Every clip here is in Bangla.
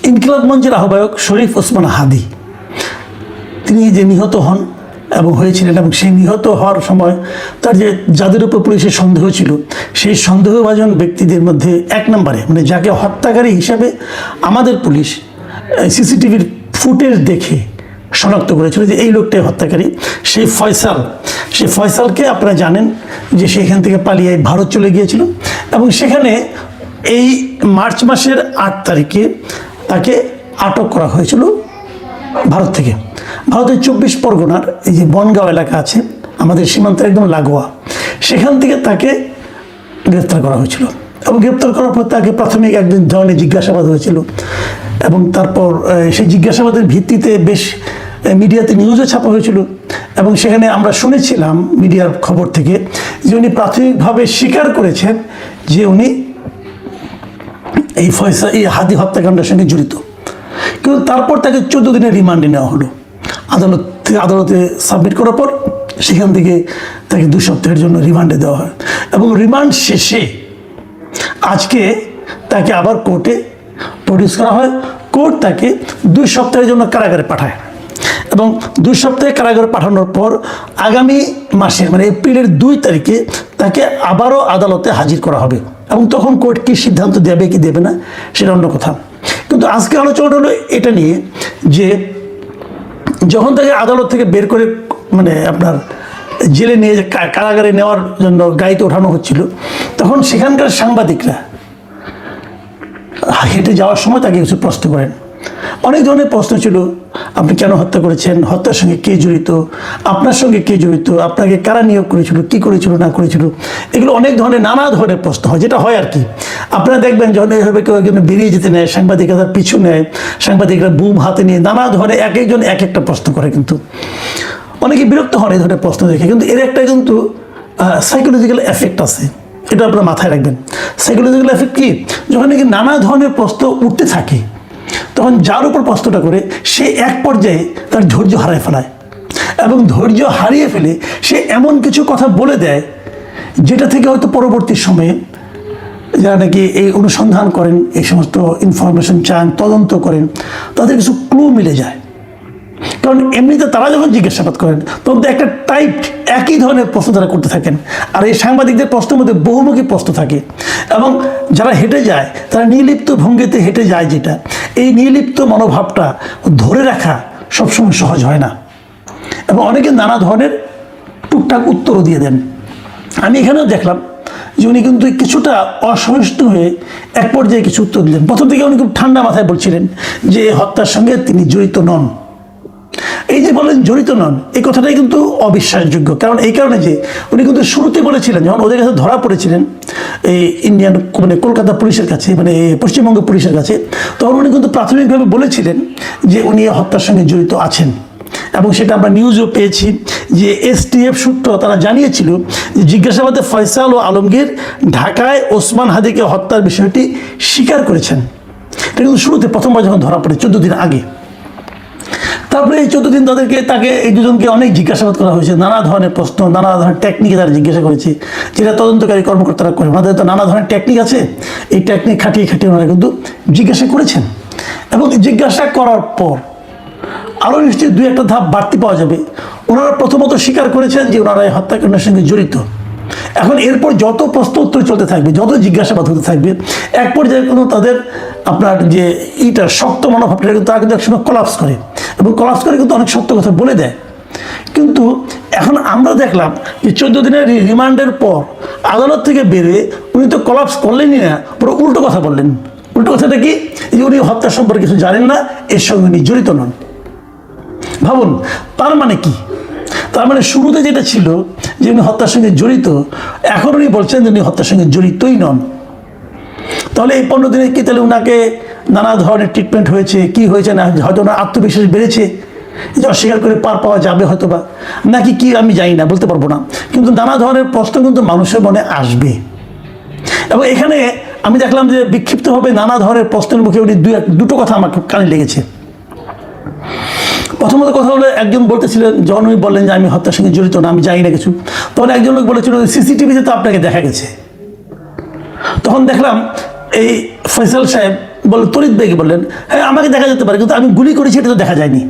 ইনকিলাব মঞ্চের আহ্বায়ক শরীফ ওসমান হাদি তিনি যে নিহত হন এবং হয়েছিলেন, এবং সেই নিহত হওয়ার সময় তার যে যাদের উপর পুলিশের সন্দেহ ছিল, সেই সন্দেহভাজন ব্যক্তিদের মধ্যে এক নম্বরে মানে যাকে হত্যাকারী হিসাবে আমাদের পুলিশ সিসিটিভির ফুটেজ দেখে শনাক্ত করেছিল যে এই লোকটাই হত্যাকারী, সেই ফয়সালকে আপনারা জানেন যে সেখান থেকে পালিয়ে ভারত চলে গিয়েছিল এবং সেখানে এই মার্চ মাসের 8 তারিখে তাকে আটক করা হয়েছিল ভারত থেকে। ভারতের 24 পরগনার এই যে বনগাঁও এলাকা আছে আমাদের সীমান্তের একদম লাগোয়া, সেখান থেকে তাকে গ্রেফতার করা হয়েছিল এবং গ্রেফতার করার পর তাকে প্রাথমিক একদিন ধরনের জিজ্ঞাসাবাদ হয়েছিল এবং তারপর সেই জিজ্ঞাসাবাদের ভিত্তিতে বেশ মিডিয়াতে নিউজও ছাপা হয়েছিল এবং সেখানে আমরা শুনেছিলাম মিডিয়ার খবর থেকে যে উনি প্রাথমিকভাবে স্বীকার করেছেন যে উনি এই হাদি হত্যাকাণ্ডের সঙ্গে জড়িত। কিন্তু তারপর তাকে 14 দিনের রিমান্ডে নেওয়া হলো আদালতে সাবমিট করার পর সেখান থেকে তাকে 2 সপ্তাহের জন্য রিমান্ডে দেওয়া হয় এবং রিমান্ড শেষে আজকে তাকে আবার কোর্টে প্রডিউস করা হয়। কোর্ট তাকে 2 সপ্তাহের জন্য কারাগারে পাঠায় এবং 2 সপ্তাহে কারাগারে পাঠানোর পর আগামী মাসের মানে এপ্রিলের 2 তারিখে তাকে আবারও আদালতে হাজির করা হবে এবং তখন কোর্ট কি সিদ্ধান্ত দেবে কি দেবে না সেটা অন্য কথা। কিন্তু আজকে আলোচনা হলো এটা নিয়ে যে যখন তাকে আদালত থেকে বের করে মানে আপনার জেলে নিয়ে কারাগারে নেওয়ার জন্য গাড়িতে ওঠানো হচ্ছিল, তখন সেখানকার সাংবাদিকরা হেঁটে যাওয়ার সময় তাকে কিছু প্রশ্ন করেন। অনেক ধরনের প্রশ্ন ছিল, আপনি কেন হত্যা করেছেন, হত্যার সঙ্গে কে জড়িত, আপনার সঙ্গে কে জড়িত, আপনাকে কারা নিয়োগ করেছিল, কী করেছিল না করেছিল, এগুলো অনেক ধরনের নানা ধরনের প্রশ্ন হয়, যেটা হয় আর কি। আপনারা দেখবেন যখন এইভাবে কেউ একজন বেরিয়ে যেতে নেয়, সাংবাদিকরা তার পিছু নেয়, সাংবাদিকরা বুম হাতে নিয়ে নানা ধরনের এক একজন এক একটা প্রশ্ন করে, কিন্তু অনেকে বিরক্ত হন এই ধরনের প্রশ্ন দেখে। কিন্তু এর একটা কিন্তু সাইকোলজিক্যাল এফেক্ট আছে, এটা আপনারা মাথায় রাখবেন। সাইকোলজিক্যাল এফেক্ট কি, যখন নাকি নানা ধরনের প্রশ্ন উঠতে থাকে তখন যার উপর প্রশ্নটা করে সে এক পর্যায়ে তার ধৈর্য হারায় ফেলায় এবং ধৈর্য হারিয়ে ফেলে সে এমন কিছু কথা বলে দেয় যেটা থেকে হয়তো পরবর্তী সময়ে যারা নাকি এই অনুসন্ধান করেন, এই সমস্ত ইনফরমেশন চান, তদন্ত করেন, তাদের কিছু ক্লু মিলে যায়। কারণ এমনিতে তারা যখন জিজ্ঞাসাবাদ করেন তখন একটা টাইপড একই ধরনের প্রশ্ন তারা করতে থাকেন, আর এই সাংবাদিকদের প্রশ্নের মধ্যে বহুমুখী প্রশ্ন থাকে এবং যারা হেঁটে যায় তারা নির্লিপ্ত ভঙ্গিতে হেঁটে যায়, যেটা এই নির্লিপ্ত মনোভাবটা ধরে রাখা সবসময় সহজ হয় না এবং অনেকে নানা ধরনের টুকটাক উত্তরও দিয়ে দেন। আমি এখানেও দেখলাম যে উনি কিন্তু কিছুটা অসহিষ্ণু হয়ে এক পর্যায়ে কিছু উত্তর দিলেন। প্রথম থেকে উনি খুব ঠান্ডা মাথায় বলছিলেন যে হত্যার সঙ্গে তিনি জড়িত নন। এই যে বলেন জড়িত নন, এই কথাটাই কিন্তু অবিশ্বাসযোগ্য। কারণ এই কারণে যে উনি কিন্তু শুরুতে বলেছিলেন, যখন ওদের কাছে ধরা পড়েছিলেন এই ইন্ডিয়ান মানে কলকাতা পুলিশের কাছে, মানে পশ্চিমবঙ্গ পুলিশের কাছে, তখন উনি কিন্তু প্রাথমিকভাবে বলেছিলেন যে উনি হত্যার সঙ্গে জড়িত আছেন এবং সেটা আমরা নিউজও পেয়েছি যে STF সূত্র তারা জানিয়েছিল যে জিজ্ঞাসাবাদে ফয়সাল ও আলমগীর ঢাকায় ওসমান হাদিকে হত্যার বিষয়টি স্বীকার করেছেন। এটা কিন্তু শুরুতে প্রথমবার যখন ধরা পড়ে 14 দিন আগে। তারপরে এই 14 দিন তাকে এই দুজনকে অনেক জিজ্ঞাসাবাদ করা হয়েছে, নানা ধরনের প্রশ্ন, নানা ধরনের টেকনিকে তারা জিজ্ঞাসা করেছে, যেটা তদন্তকারী কর্মকর্তারা করে। ওনাদের তো নানা ধরনের টেকনিক আছে, এই টেকনিক খাটিয়ে ওনারা কিন্তু জিজ্ঞাসা করেছেন এবং জিজ্ঞাসা করার পর আরও নিশ্চয়ই 2-1টা ধাপ বাড়তি পাওয়া যাবে। ওনারা প্রথমত স্বীকার করেছেন যে ওনারা এই হত্যাকাণ্ডের সঙ্গে জড়িত। এখন এরপর যত প্রশ্ন উত্তর চলতে থাকবে, যত জিজ্ঞাসাবাদ হতে থাকবে, এক পর্যায়ে কিন্তু তাদের আপনার যে শক্ত মনোভাবটা কিন্তু তারা কিন্তু একসময় কলাপস করে এবং কলাপস করে কিন্তু অনেক সত্য কথা বলে দেয়। কিন্তু এখন আমরা দেখলাম যে 14 দিনের রিমান্ডের পর আদালত থেকে বেরিয়ে উনি তো কলাপস করলেনই না, পুরো উল্টো কথা বললেন। উল্টো কথাটা কি, যে উনি হত্যা সম্পর্কে কিছু জানেন না, এর সঙ্গে উনি জড়িত নন। ভাবুন, তার মানে কি? তার মানে শুরুতে যেটা ছিল যে উনি হত্যার সঙ্গে জড়িত, এখন উনি বলছেন যে উনি হত্যার সঙ্গে জড়িতই নন। তাহলে এই 15 দিনে কি তাহলে ওনাকে নানা ধরনের ট্রিটমেন্ট হয়েছে, কি হয়েছে না, হয়তো ওনার আত্মবিশ্বাস বেড়েছে, যে অস্বীকার করে পার পাওয়া যাবে হয়তো বা, নাকি কি আমি জানি না, বলতে পারবো না। কিন্তু নানা ধরনের প্রশ্ন কিন্তু মানুষের মনে আসবে এবং এখানে আমি দেখলাম যে বিক্ষিপ্তভাবে নানা ধরনের প্রশ্নের মুখে উনি দুটো কথা আমার খুব কানে লেগেছে। প্রথমত কথা হলো, একজন বলতেছিলেন, যখন উনি বললেন যে আমি হত্যার সঙ্গে জড়িত না, আমি জানি না কিছু, তখন একজন লোক বলেছিল CCTVতে তো আপনাকে দেখা গেছে। তখন দেখলাম এই ফয়সাল সাহেব তড়িৎ বেগে বললেন, হ্যাঁ আমাকে দেখা যেতে পারে, কিন্তু আমি গুলি করেছি এটা তো দেখা যায়নি।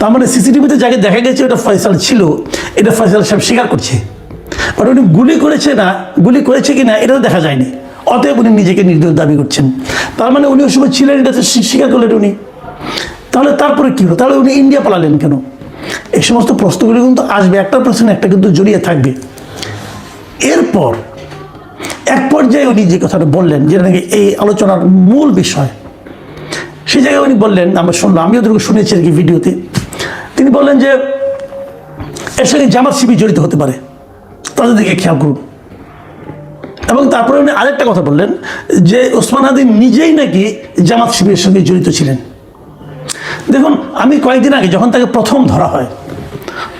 তার মানে সিসিটিভিতে যাকে দেখা গেছে ওটা ফয়সাল ছিল, এটা ফয়সাল সাহেব স্বীকার করছে। বাট উনি গুলি করেছে কি না এটা তো দেখা যায়নি, অতএব উনি নিজেকে নির্দোষ দাবি করছেন। তার মানে উনি ওই সময় ছিলেন, এটা তো স্বীকার করলেন উনি। তাহলে তারপরে কী হলো? তাহলে উনি ইন্ডিয়া পালালেন কেন? এই সমস্ত প্রশ্নগুলি কিন্তু আসবে, একটা প্রশ্ন একটা কিন্তু জড়িয়ে থাকবে। এরপর এক পর্যায়ে উনি যে কথাটা বললেন, যেটা নাকি এই আলোচনার মূল বিষয়, সেই জায়গায় উনি বললেন, আমরা শুনলাম, আমিও ওদেরকে শুনেছি আর কি ভিডিওতে। তিনি বললেন যে এর সঙ্গে জামাত শিবির জড়িত হতে পারে, তাদের দিকে খেয়াল করুন। এবং তারপরে উনি আরেকটা কথা বললেন যে ওসমান হাদি নিজেই নাকি জামাত শিবিরের সঙ্গে জড়িত ছিলেন। দেখুন, আমি কয়েকদিন আগে যখন তাকে প্রথম ধরা হয়,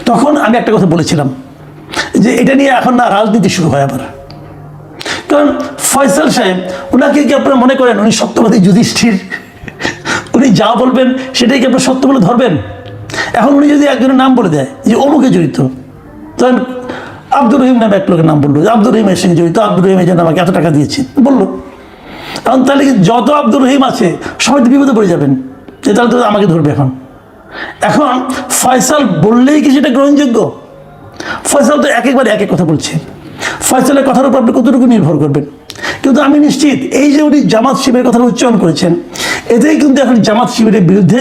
তখন আমি একটা কথা বলেছিলাম যে এটা নিয়ে এখন না রাজনীতি শুরু হয় আবার। কারণ ফয়সাল সাহেব, ওনাকে কি আপনারা মনে করেন উনি সত্যবাদী যুধিষ্ঠির? উনি যা বলবেন সেটাই কি আপনার সত্য বলে ধরবেন? এখন উনি যদি একজনের নাম বলে দেয় যে অমুকে জড়িত, তখন আব্দুর রহিম নামে এক লোকের নাম বললো, আব্দুর রহিমের সঙ্গে জড়িত, আব্দুর রহিম এই জন্য আমাকে এত টাকা দিয়েছে বললো। এখন তাহলে কি যত আব্দুর রহিম আছে সবাই তো বিপদে পড়ে যাবেন, যে তাহলে তো আমাকে ধরবে। এখন ফয়সাল বললেই কি সেটা গ্রহণযোগ্য? ফয়সাল তো একেবারে এক এক কথা বলছে। ফয়সালের কথার উপর আপনি কতটুকু নির্ভর করবেন? কিন্তু আমি নিশ্চিত এই যে উনি জামাত শিবিরের কথা উচ্চারণ করেছেন, এতেই কিন্তু এখন জামাত শিবিরের বিরুদ্ধে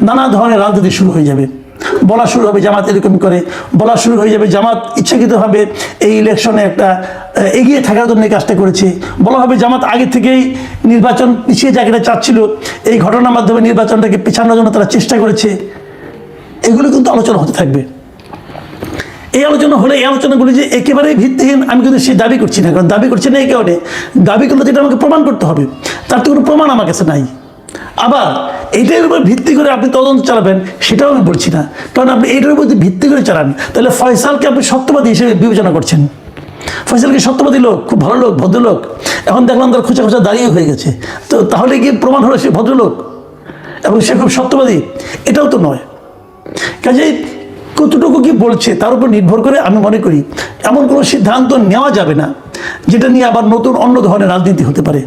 নানা ধরনের রাজনীতি শুরু হয়ে যাবে। বলা শুরু হবে জামাত এরকম করে, বলা শুরু হয়ে যাবে জামাত ইচ্ছাকৃতভাবে এই ইলেকশনে একটা এগিয়ে থাকার জন্য এই কাজটা করেছে। বলা হবে জামাত আগে থেকেই নির্বাচন পিছিয়ে জায়গাটা চাচ্ছিল, এই ঘটনার মাধ্যমে নির্বাচনটাকে পেছানোর জন্য তারা চেষ্টা করেছে। এগুলো কিন্তু আলোচনা হতে থাকবে। এই আলোচনা হলে এই আলোচনাগুলি যে একেবারেই ভিত্তিহীন, আমি কিন্তু সে দাবি করছি না। কারণ দাবি করছি না এই কারণে, দাবি করলে যেটা আমাকে প্রমাণ করতে হবে, তার তো কোনো প্রমাণ আমার কাছে নাই। আবার এইটার উপর ভিত্তি করে আপনি তদন্ত চালাবেন সেটাও আমি বলছি না। কারণ আপনি এইটার উপর ভিত্তি করে চালান, তাহলে ফয়সালকে আপনি সত্যবাদী হিসেবে বিবেচনা করছেন। ফয়সালকে সত্যবাদী লোক, খুব ভালো লোক, ভদ্রলোক। এখন দেখলাম তার খোঁচা খোঁচা দাঁড়িয়ে হয়ে গেছে, তো তাহলে কি প্রমাণ হলো সে ভদ্রলোক এবং সে খুব সত্যবাদী? এটাও তো নয়। কাজেই কতটুকু কি বলছে তার উপর নির্ভর করে আমি মনে করি এমন কোনো সিদ্ধান্ত নেওয়া যাবে না যেটা নিয়ে আবার নতুন অন্য ধরনের রাজনীতি হতে পারে।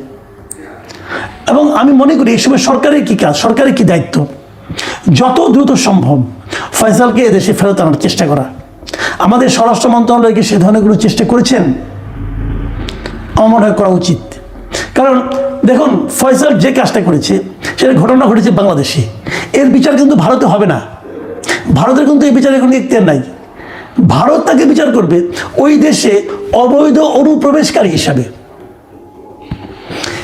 এবং আমি মনে করি এই সময় সরকারের কি কাজ, সরকারের কি দায়িত্ব, যত দ্রুত সম্ভব ফয়সালকে এদেশে ফেরত আনার চেষ্টা করা। আমাদের স্বরাষ্ট্র মন্ত্রণালয় কি সে ধরনের কোনো চেষ্টা করেছেন? আমার মনে হয় করা উচিত। কারণ দেখুন, ফয়সাল যে কাজটা করেছে সেটা ঘটনা ঘটেছে বাংলাদেশে, এর বিচার কিন্তু ভারতে হবে না। ভারতের কিন্তু এই বিচারের কোনো ইখতিয়ার নাই। ভারত তাকে বিচার করবে ওই দেশে অবৈধ অনুপ্রবেশকারী হিসাবে।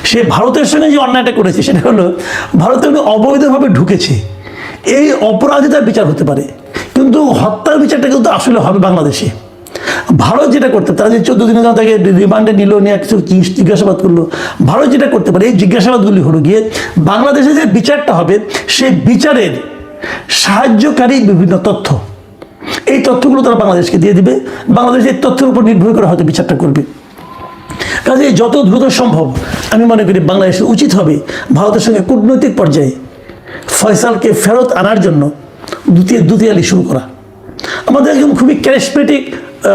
সে ভারতের সঙ্গে যে অন্যায়টা করেছে সেটা হলো ভারতে উনি অবৈধভাবে ঢুকেছে, এই অপরাধিতার বিচার হতে পারে, কিন্তু হত্যার বিচারটা কিন্তু আসলে হবে বাংলাদেশে। ভারত যেটা করতে, তারা যে 14 দিনের জন্য তাকে রিমান্ডে নিল, নিয়ে কিছু জিজ্ঞাসাবাদ করলো, ভারত যেটা করতে পারে এই জিজ্ঞাসাবাদগুলি হলো গিয়ে বাংলাদেশে যে বিচারটা হবে সেই বিচারের সাহায্যকারী বিভিন্ন তথ্য, এই তথ্যগুলো তারা বাংলাদেশকে দিয়ে দিবে। বাংলাদেশ এই তথ্যের উপর নির্ভর করে হয়তো বিচারটা করবে। কাজে যত দ্রুত সম্ভব আমি মনে করি বাংলাদেশের উচিত হবে ভারতের সঙ্গে কূটনৈতিক পর্যায়ে ফয়সালকে ফেরত আনার জন্য দুতিয়ালি শুরু করা। আমাদের একজন খুবই ক্যারিসমেটিক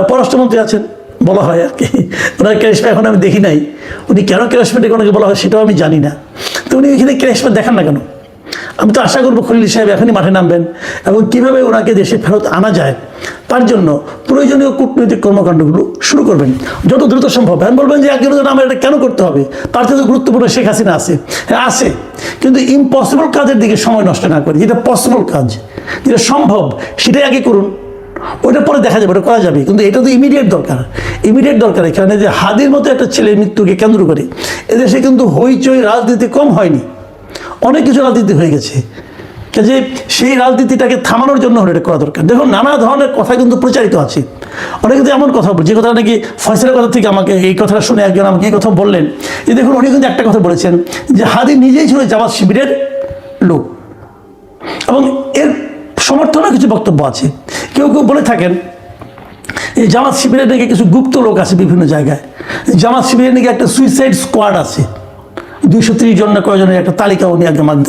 পররাষ্ট্রমন্ত্রী আছেন বলা হয় আর কি, ওনার ক্যারিসমা এখন আমি দেখি নাই। উনি কেন ক্যারিসমেটিক ওনাকে বলা হয় সেটাও আমি জানি না। তো উনি এখানে ক্যারিসমা দেখান না কেন? আমি তো আশা করবো খলিল সাহেব এখনই মাঠে নামবেন এবং কীভাবে ওনাকে দেশে ফেরত আনা যায় তার জন্য প্রয়োজনীয় কূটনৈতিক কর্মকাণ্ডগুলো শুরু করবেন যত দ্রুত সম্ভব। আমি বলবেন যে একজনের জন্য আমার এটা কেন করতে হবে, তার থেকে গুরুত্বপূর্ণ শেখ হাসিনা আছে। হ্যাঁ আছে, কিন্তু ইম্পসিবল কাজের দিকে সময় নষ্ট না করে যেটা পসিবল কাজ, যেটা সম্ভব সেটাই আগে করুন, ওইটা পরে দেখা যাবে, ওটা করা যাবে। কিন্তু এটা তো ইমিডিয়েট দরকার। এখানে যে হাদির মতো একটা ছেলের মৃত্যুকে কেন্দ্র করে এদেশে কিন্তু হইচই রাজনীতি কম হয়নি, অনেক কিছু রাজনীতি হয়ে গেছে। কাজে সেই রাজনীতিটাকে থামানোর জন্য হলে এটা করা দরকার। দেখুন, নানা ধরনের কথা কিন্তু প্রচারিত আছে। অনেকে তো এমন কথা বলছে, যে কথা নাকি ফয়সালের কথা থেকে আমাকে এই কথাটা শুনে একজন আমাকে এই কথা বললেন যে দেখুন, উনি কিন্তু একটা কথা বলেছেন যে হাদি নিজেই ছিল জামাত শিবিরের লোক, এবং এর সমর্থনে কিছু বক্তব্য আছে। কেউ কেউ বলে থাকেন এই জামাত শিবিরের নাকি কিছু গুপ্ত লোক আছে বিভিন্ন জায়গায়, জামাত শিবিরের নাকি একটা সুইসাইড স্কোয়াড আছে, 230 জন না কয়জনের একটা তালিকা উনি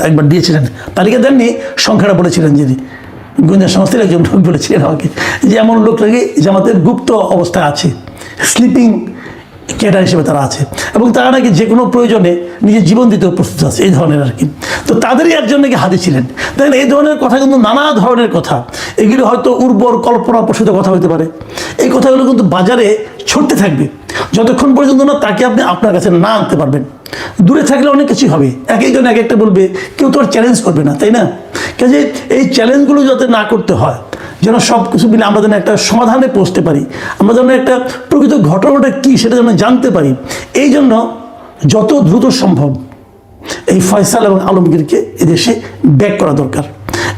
একবার দিয়েছিলেন। তালিকা দেননি, সংখ্যাটা বলেছিলেন, যিনি গোয়েন্দা সংস্থার একজন লোক বলেছিলেন আমাকে যে এমন লোক নাকি জামাতের গুপ্ত অবস্থায় আছে, স্লিপিং ক্যাডার হিসেবে তারা আছে, এবং তারা নাকি যে কোনো প্রয়োজনে নিজের জীবন দিতেও প্রস্তুত আছে, এই ধরনের আর কি। তো তাদেরই একজন নাকি হাদি ছিলেন। দেখেন এই ধরনের কথা কিন্তু নানা ধরনের কথা, এগুলো হয়তো উর্বর কল্পনা প্রসূত কথা হতে পারে। এই কথাগুলো কিন্তু বাজারে ছড়তে থাকবে যতক্ষণ পর্যন্ত না তাকে আপনি আপনার কাছে না আনতে পারবেন। দূরে থাকলে অনেক কিছুই হবে, এক একজন এক একটা বলবে, কেউ তো আর চ্যালেঞ্জ করবে না, তাই না? কাজে এই চ্যালেঞ্জগুলো যাতে না করতে হয়, যেন সব কিছু মিলে আমরা যেন একটা সমাধানে পৌঁছতে পারি, আমরা যেন একটা প্রকৃত ঘটনাটা কী সেটা যেন জানতে পারি, এই জন্য যত দ্রুত সম্ভব এই ফয়সাল এবং আলমগীরকে এদেশে ব্যাক করা দরকার,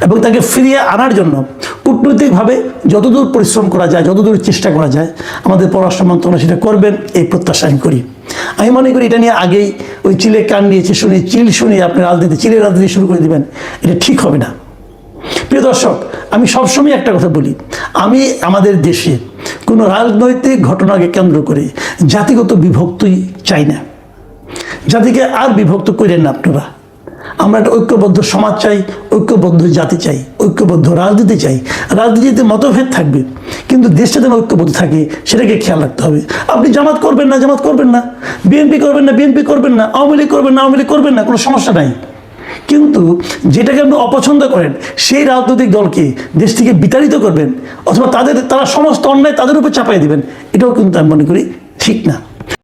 এবং তাকে ফিরিয়ে আনার জন্য কূটনৈতিকভাবে যতদূর পরিশ্রম করা যায়, যতদূর চেষ্টা করা যায়, আমাদের পররাষ্ট্র মন্ত্রণালয় সেটা করবেন এই প্রত্যাশা আমি করি। আমি মনে করি এটা নিয়ে আগেই ওই চিলে কান নিয়েছে শুনে, চিল শুনে আপনি চিলের রাজনীতি শুরু করে দেবেন, এটা ঠিক হবে না। প্রিয় দর্শক, আমি সবসময় একটা কথা বলি, আমি আমাদের দেশে কোনো রাজনৈতিক ঘটনাকে কেন্দ্র করে জাতিগত বিভক্তি চাই না। জাতিকে আর বিভক্ত করেন না আপনারা। আমরা একটা ঐক্যবদ্ধ সমাজ চাই, ঐক্যবদ্ধ জাতি চাই, ঐক্যবদ্ধ রাজনীতি চাই। রাজনীতিতে মতভেদ থাকবে, কিন্তু দেশটা যেন ঐক্যবদ্ধ থাকে সেটাকে খেয়াল রাখতে হবে। আপনি জামাত করবেন না, জামাত করবেন না, বিএনপি করবেন না, বিএনপি করবেন না, আওয়ামী লীগ করবেন না, আওয়ামী লীগ করবেন না, কোনো সমস্যা নাই। কিন্তু যেটাকে আপনি অপছন্দ করেন সেই রাজনৈতিক দলকে দেশ থেকে বিতাড়িত করবেন, অথবা তারা সমস্ত অন্যায় তাদের উপর চাপাই দিবেন, এটাও কিন্তু আমি মনে করি ঠিক না।